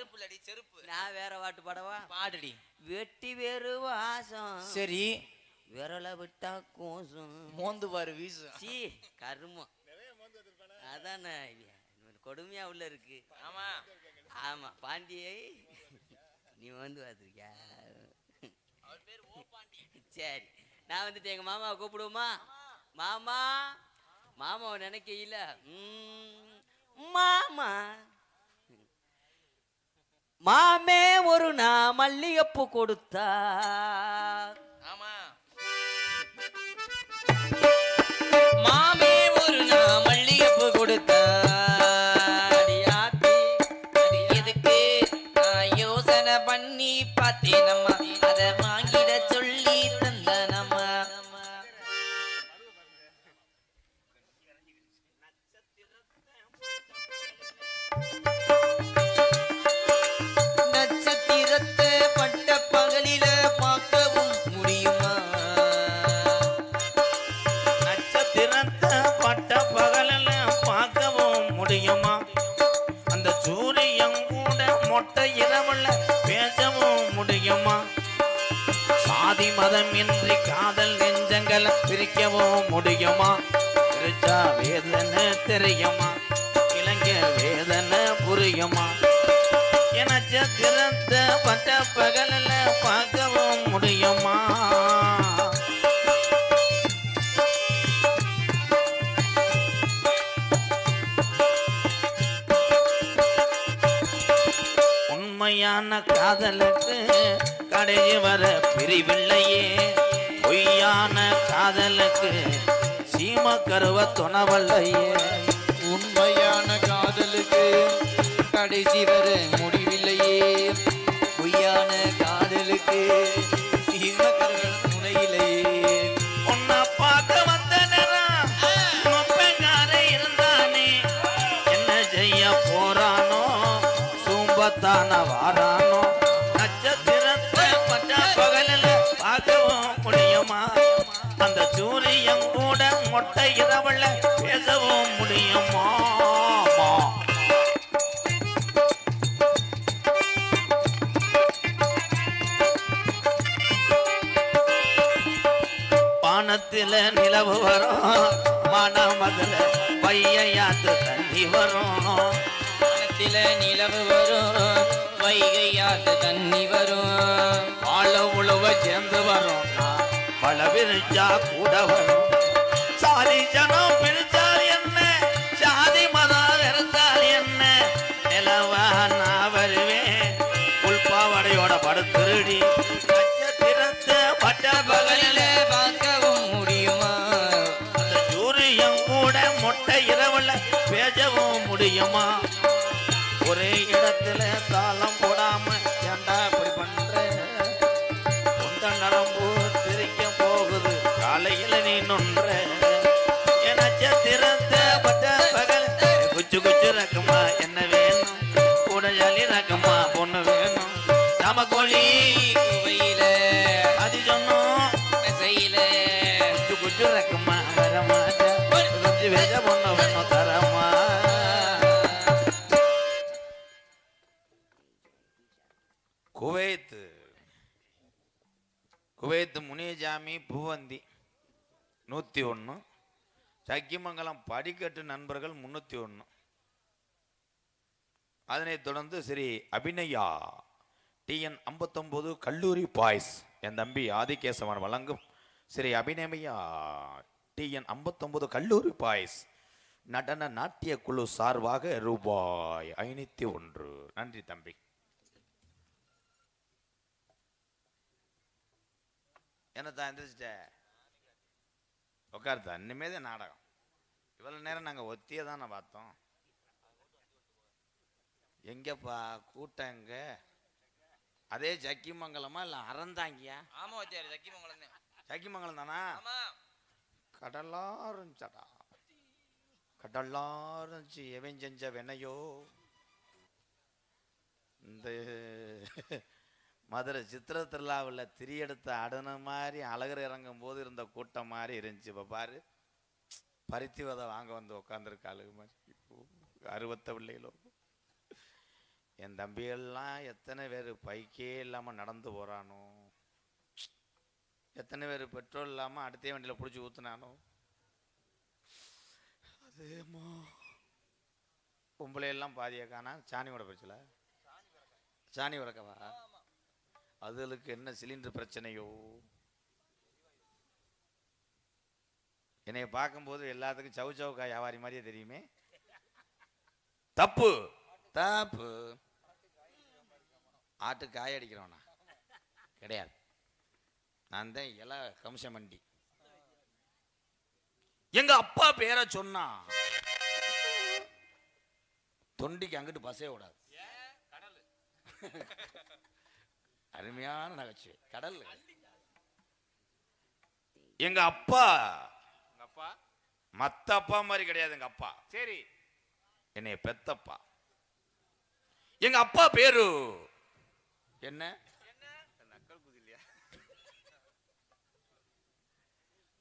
செருப்பு இல்லடி செருப்பு. நான் வேற பாட்டு பாடவா? பாடுடி. வெட்டி வேறு வாசம் சரி விரல விட்டா கோசம் மோந்து பாரு வீசு. சீ கருமம். அதானே கொடுமையா உள்ள இருக்கு. ஆமா ஆமா பாண்டியை நீ வந்து பார்த்துருக்கியா? அவர் பேர் ஓ பாண்டி. சரி நான் வந்துட்டு எங்க மாமாவை கூப்பிடுவோமா? மாமா மாமாவை நினைக்கையில மாமா மாமே ஒரு நான் மல்லிகைப்பூ கொடுத்தா. ஆமா மாமே ஒரு நான் மல்லிகைப்பூ கொடுத்தா. எதுக்கு நான் யோசனை பண்ணி பார்த்தேன் நம்ம அதை வாங்கிட சொல்லி தந்த நம்ம. நட்சத்திரத்தை பட்ட பகலில பார்க்கவும் முடியுமா? நட்சத்திரத்தை பட்ட பகலில பார்க்கவும் முடியுமா? அந்த சூரியன் கூட மொட்டை இரவுல பேசவும் முடியுமா? சாதி மதம் இன்றி காதல் நெஞ்சங்களை பிரிக்கவும் முடியுமா? பிரிச்சா வேதனை தெரியுமா? இளைஞ வேதனை புரியுமா? நட்சத்திரத்தை பட்ட பகலில் பார்க்கவும் முடியுமா? உண்மையான காதலுக்கு கடைசி வர பிரிவில்லையே. பொய்யான காதலுக்கு சீம கருவ துணவல்லையே. உண்மையான காதலுக்கு கடைசி வர முடிவில்லையே. பொய்யான காதலுக்கு சீம கருவ துணையில்லையே. உன்னை பார்க்க வந்த நேரம் மொப்பங்கார இருந்தானே, என்ன செய்ய போறானோ சூம்பத்தான வாரானோ? நட்சத்திரத்தை பட்ட பகலில் பார்க்கவும் முடியுமா? அந்த சூரியன் கூட மொட்டை இரவுல பேசவும் முடியுமா? வானத்தில நிலவு வரும், மனமதுல வையாத்து தண்ணி வரும். வானத்தில நிலவு வரும், வைகையாத்து தண்ணி வரும். வாழ உழவ சேர்ந்து வரும், பல விரிச்சா கூட வரும். சாதி ஜனம் பிரிச்சால் என்ன, சாதி மதம் இருந்தால் என்ன? நிலவா நான் வருவேன் உள்பாவடையோட படுத்துருடி. நட்சத்திரத்தை பட்ட பகலில பார்க்கவும் முடியுமா? அந்த சூரியன் கூட மொட்டை இரவுல பேசவும் முடியுமா? ஒரே இடத்துல தாளம் போடாம ஏண்டா இப்படி பண்ற? சொந்த நரம்பு திரிக்க போகுது காலையில நீ நொன்ற. நட்சத்திரத்தை பட்ட பகல் குச்சு குச்சு ரக்கமா என்ன வேணும்? கூட ஜாலி ரக்கமா பொண்ணு வேணும். நாம கோழி குவையில அது சொன்னோம் மெசையில குச்சு குச்சு ரக்கமா வரமாட்டா. குஞ்சு வேஜ பொண்ணு வேணும் தரமா. குவைத்து குவைத்து முனியஜாமி பூவந்தி 101, சக்கிமங்கலம் படிக்கட்டு நண்பர்கள் 301. அதனைத் தொடர்ந்து ஸ்ரீ அபிநயா TN 59 கல்லூரி பாய்ஸ் என் தம்பி ஆதிகேசவன் வழங்கும் ஸ்ரீ அபிநயா TN 59 கல்லூரி பாய்ஸ் நடன நாட்டிய குழு சார்பாக ரூபாய் 501. நன்றி தம்பி. என்னத்தான் எந்திரிச்சிட்ட உட்காருத்தா. இனிமேதான் நாடகம். இவ்வளவு நேரம் நாங்கள் ஒத்தியே தானே பார்த்தோம். எங்கப்பா கூட்டம் எங்க? அதே சக்கிமங்கலமா இல்லை அறந்தாங்கியா? ஆமா வச்சாரு சக்கிமங்கலம். சக்கிமங்கலம் தானா? ஆமா. கடலா இருந்துச்சடா, கடலா இருந்துச்சு. எவன் செஞ்ச வெனையோ? இந்த மதுரை சித்திர திருவிழாவில் திரியெடுத்த அடன மாதிரி அழகர் இறங்கும் போது இருந்த கூட்டம் மாதிரி இருந்துச்சு. இப்போ பாரு, பருத்தி வதை வாங்க வந்து உட்காந்துருக்க அழகு மாதிரி 60 பிள்ளைகளோ. என் தம்பிகள்லாம் எத்தனை பேர் பைக்கே இல்லாமல் நடந்து போகிறானோ, எத்தனை பேர் பெட்ரோல் இல்லாமல் அடுத்த வண்டியில் பிடிச்சி ஊற்றுனானோ. அதேமா பொம்பளையெல்லாம் பாதியை காணா சாணியோட பிரச்சனை. சாணி வளர்க்கவா? அதுகளுக்கு என்ன சிலிண்டர் பிரச்சனையோ. என்னைய பார்க்கும்போது எல்லாத்துக்கும் சவு சவுக்கா வியாபாரி மாதிரியே தெரியுமே. தப்பு தப்பு. ஆட்டு காய அடிக்கிறவனா கிடையாது. நான் தான் இலை கம்ச மண்டி. எங்க அப்பா பேரை சொன்னா தொண்டிக்கு அங்கிட்டு பஸ்ஸே விடாது. அருமையான நகைச்சுவை. கடல். எங்க அப்பா மத்த அப்பா மாதிரி கிடையாது. எங்க அப்பா சரி என்னைய பெத்தப்பா. எங்க அப்பா பேரு என்ன?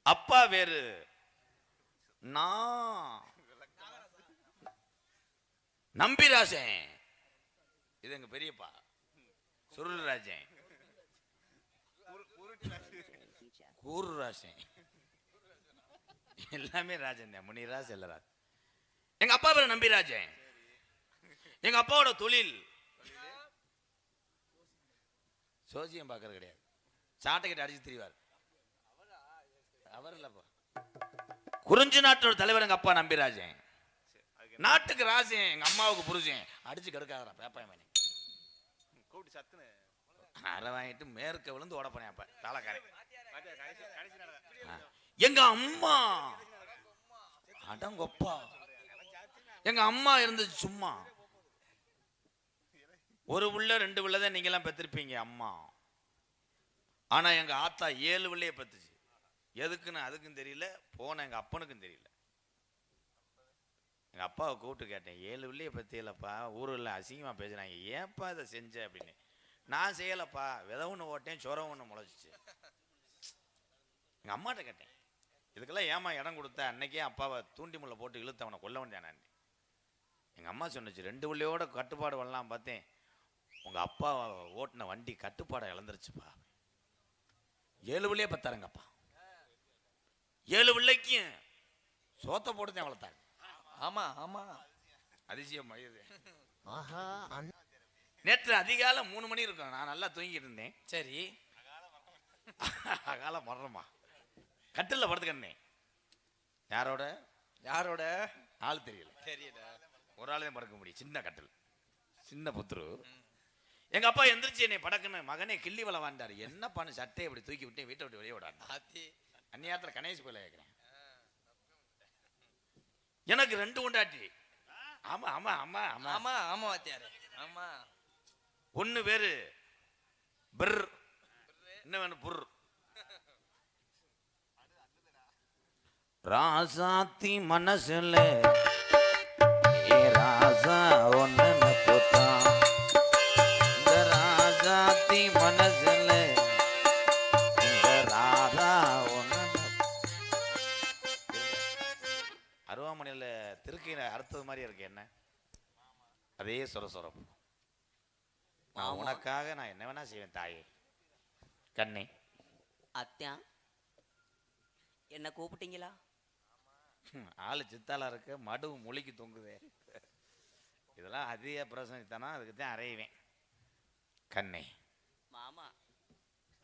அப்பா பேரு நான் நம்பிராஜன். இது எங்க பெரியப்பா சுருள்ராஜன், கூர்ராஜன், எல்லாமே ராஜன் தான். முனிராஜ் செல்லராஜ். எங்க அப்பா பேரு நம்பிராஜன். எங்க அப்பாவோட தொழில் சோசியம் பார்க்கறது கிடையாது. சாட்டை கிட்ட அடிச்சு திரிவார். அவர் இல்லப்பா, குறிஞ்சி நாட்டோட தலைவர் எங்க அப்பா நம்பிராஜன். நாட்டுக்கு ராஜன் எங்க அம்மாவுக்கு புருஷன். அடிச்சு கெடுக்காதரா பேப்பாயமேனே கூப்பிட்டு சத்துன்னு அரை வாங்கிட்டு மேற்க விழுந்து ஓடப்பனே. அப்ப தாளக்காரன் எங்க அம்மா அடங்கொப்பா. எங்க அம்மா இருந்துச்சு சும்மா. ஒரு புள்ள 2 புள்ள தான் நீங்க எல்லாம் பெற்றிருப்பீங்க அம்மா. ஆனா எங்க ஆத்தா 7 புள்ளைய பெத்துச்சு. எதுக்குன்னு அதுக்கும் தெரியல, போன எங்க அப்பனுக்கும் தெரியல. எங்க அப்பாவை கூப்பிட்டு கேட்டேன், 7 புள்ளைய பெத்தியலப்பா, ஊரில் அசிங்கமா பேசுறாங்க, ஏன்ப்பா இதை செஞ்ச அப்படின்னு. நான் செய்யலப்பா, விதை ஒன்று ஓட்டேன், சொரம் ஒன்று முளைச்சிச்சு. எங்க அம்மாட்ட கேட்டேன், இதுக்கெல்லாம் ஏமா இடம் கொடுத்த? அன்னைக்கே அப்பாவை தூண்டி முள்ள போட்டு இழுத்து அவனை கொல்ல வேண்டியானான். எங்க அம்மா சொன்னிச்சு, 2 புள்ளையோட கட்டுப்பாடு வரலாம் பார்த்தேன், உங்க அப்பா ஓட்டின வண்டி கட்டுப்பாடை இழந்துருச்சுப்பா. 7 புள்ளையே பத்தாருங்கப்பா. 7 பிள்ளைக்கும் சோத்த போட்டுதான் வளர்த்தாங்க. ஆமா ஆமா, அதிசயம். நேற்று அதிகாலை 3 மணி இருக்கும், நான் நல்லா தூங்கிட்டு இருந்தேன். சரி, அகால மரணமா கட்டில படுத்துக்கிட்டேன். யாரோட யாரோட ஆள் தெரியல. தெரியல, ஒரு ஆளையும் படுக்க முடியும். சின்ன கட்டில், சின்ன புத்துரு. எங்க அப்பா எந்திரிச்சு என்னை படக்குன்னு, மகனே கிள்ளி வள வாண்டாரு. என்னப்பான்னு சட்டையை அப்படி தூக்கி விட்டு வீட்டை விட்டு வெளியே விடாது. அந்நியாரத்துல கணேஷ் போல கேட்கிறேன். எனக்கு 2 கொண்டாட்டி. ஆமா ஆமா ஆமா ஆமா ஆமா ஆமா வாத்தியாரே, ஆமா. ஒண்ணு பேரு பிர், என்ன வேணும் புர். ராசாத்தி மனசுல ராசா ஒன்னு போத்தா. இந்த ராசாத்தி மனசுல இந்த ராதா ஒன்னு. அருவாமனையில திருக்கையில அறுத்தது மாதிரி இருக்கு என்ன, அதே சொரசொரம். நான் உனக்காக நான் என்ன வேணா செய்வேன் தாயே. கண்ணே, அத்தியா என்ன கூப்பிட்டீங்களா? ஆளு சித்தாலா இருக்க, மடு மொழிக்கு தொங்குதே. இதெல்லாம் அதிக பிரசனித்தானா, அதுக்கு தான் அறையுவேன். கண்ணே மாமா,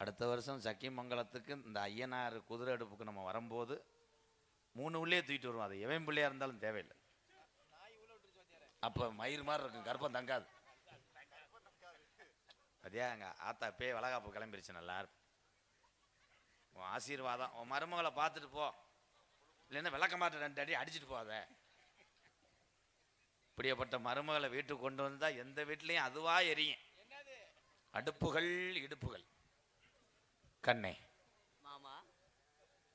அடுத்த வருஷம் சக்கிமங்கலத்துக்கு இந்த ஐயனார் குதிரை அடுப்புக்கு நம்ம வரும்போது 3 உள்ளே தூக்கிட்டு வருவோம். அது எவன் பிள்ளையா இருந்தாலும் தேவையில்லை. அப்ப மயிர் மாதிரி இருக்கும், கர்ப்பம் தங்காது. அதே அங்க ஆத்தா பே வளகாப்பு கிளம்பிருச்சு. நல்லா இருக்கும். உன் ஆசீர்வாதம். உன் மருமகளை பார்த்துட்டு போ, இல்லைன்னா விளக்க மாட்ட 2 அடி அடிச்சுட்டு போகாத. இப்படியப்பட்ட மருமகளை வீட்டுக்கு கொண்டு வந்தா எந்த வீட்லையும் அதுவா எரியும். அடுப்புகள் இடுப்புகள். கண்ணே மாமா,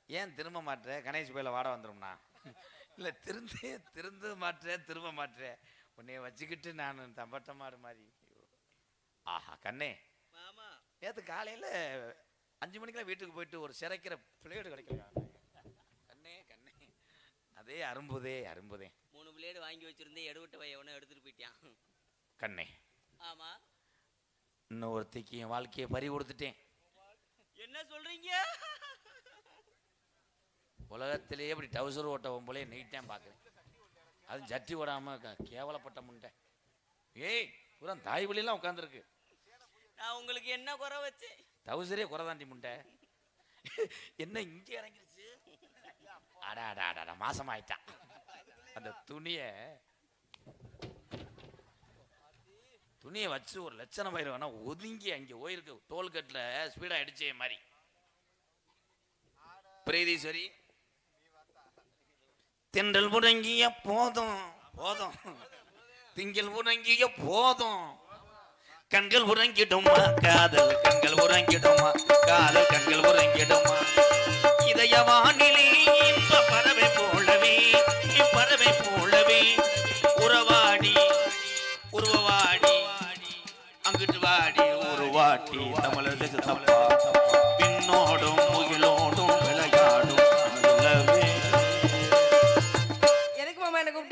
ஏன் திரும்ப மாட்டேன்? கணேஷ் போயில வாட வந்துடும்னா இல்லை, திருந்து மாட்டேன், திரும்ப மாட்டேன். உன்னைய வச்சுக்கிட்டு நான் தம்பட்ட மாடு மாதிரி. ஆஹா கண்ணே, மாமா நேற்று காலையில் 5 மணிக்கெல்லாம் வீட்டுக்கு போயிட்டு ஒரு சிறைக்கிற பிளேடு கிடைக்கல. கண்ணே கண்ணே, அதே அரும்புதே அரும்புதே. 3 பிளேடு வாங்கி வச்சிருந்தேன், எடுவிட்ட வைய ஒன்று எடுத்துட்டு போயிட்டான். கண்ணே, ஆமா. இன்னொருத்திக்கு என் வாழ்க்கையை பறி கொடுத்துட்டேன். என்ன சொல்றீங்க? உலகத்திலேயே இப்படி டவுசர் ஓட்டவன் போலே நீட்டேன் பார்க்குறேன். அது ஜட்டி ஓடாம கேவலப்பட்ட முண்டை. ஏய் பூரா தாய் வழியெல்லாம் உட்காந்துருக்கு. நான் உங்களுக்கு என்ன குறை வச்சேன்? டவுசரே குறை தாண்டி முண்டை. என்ன இங்கே இறங்கிருச்சு? அடா அடா அடா மாசமாயிட்டான். அந்த துணியை வச்சு ஒரு லட்சணம் ஆயிடுவானா ஒதுங்கி அங்கே போயிருக்கு. டோல்கட்டில் ஸ்பீடாக அடிச்சே மாதிரி. பிரீதீஸ்வரி தென்றல் முடங்கிய போதும் போதும், திங்கள் உறங்கிய போதும், கண்கள் உறங்கிடுமா காதல் கண்கள் உறங்கிடுமா, காதல் கண்கள் உறங்கிடுமா, இதய வானிலே இன்ப பறவை போலவே பறவை போலவே உறவாடி உருவாடி அங்கிட்டு வாடி உருவாட்டி தமிழர் தேச தப்பா பின்னோடும்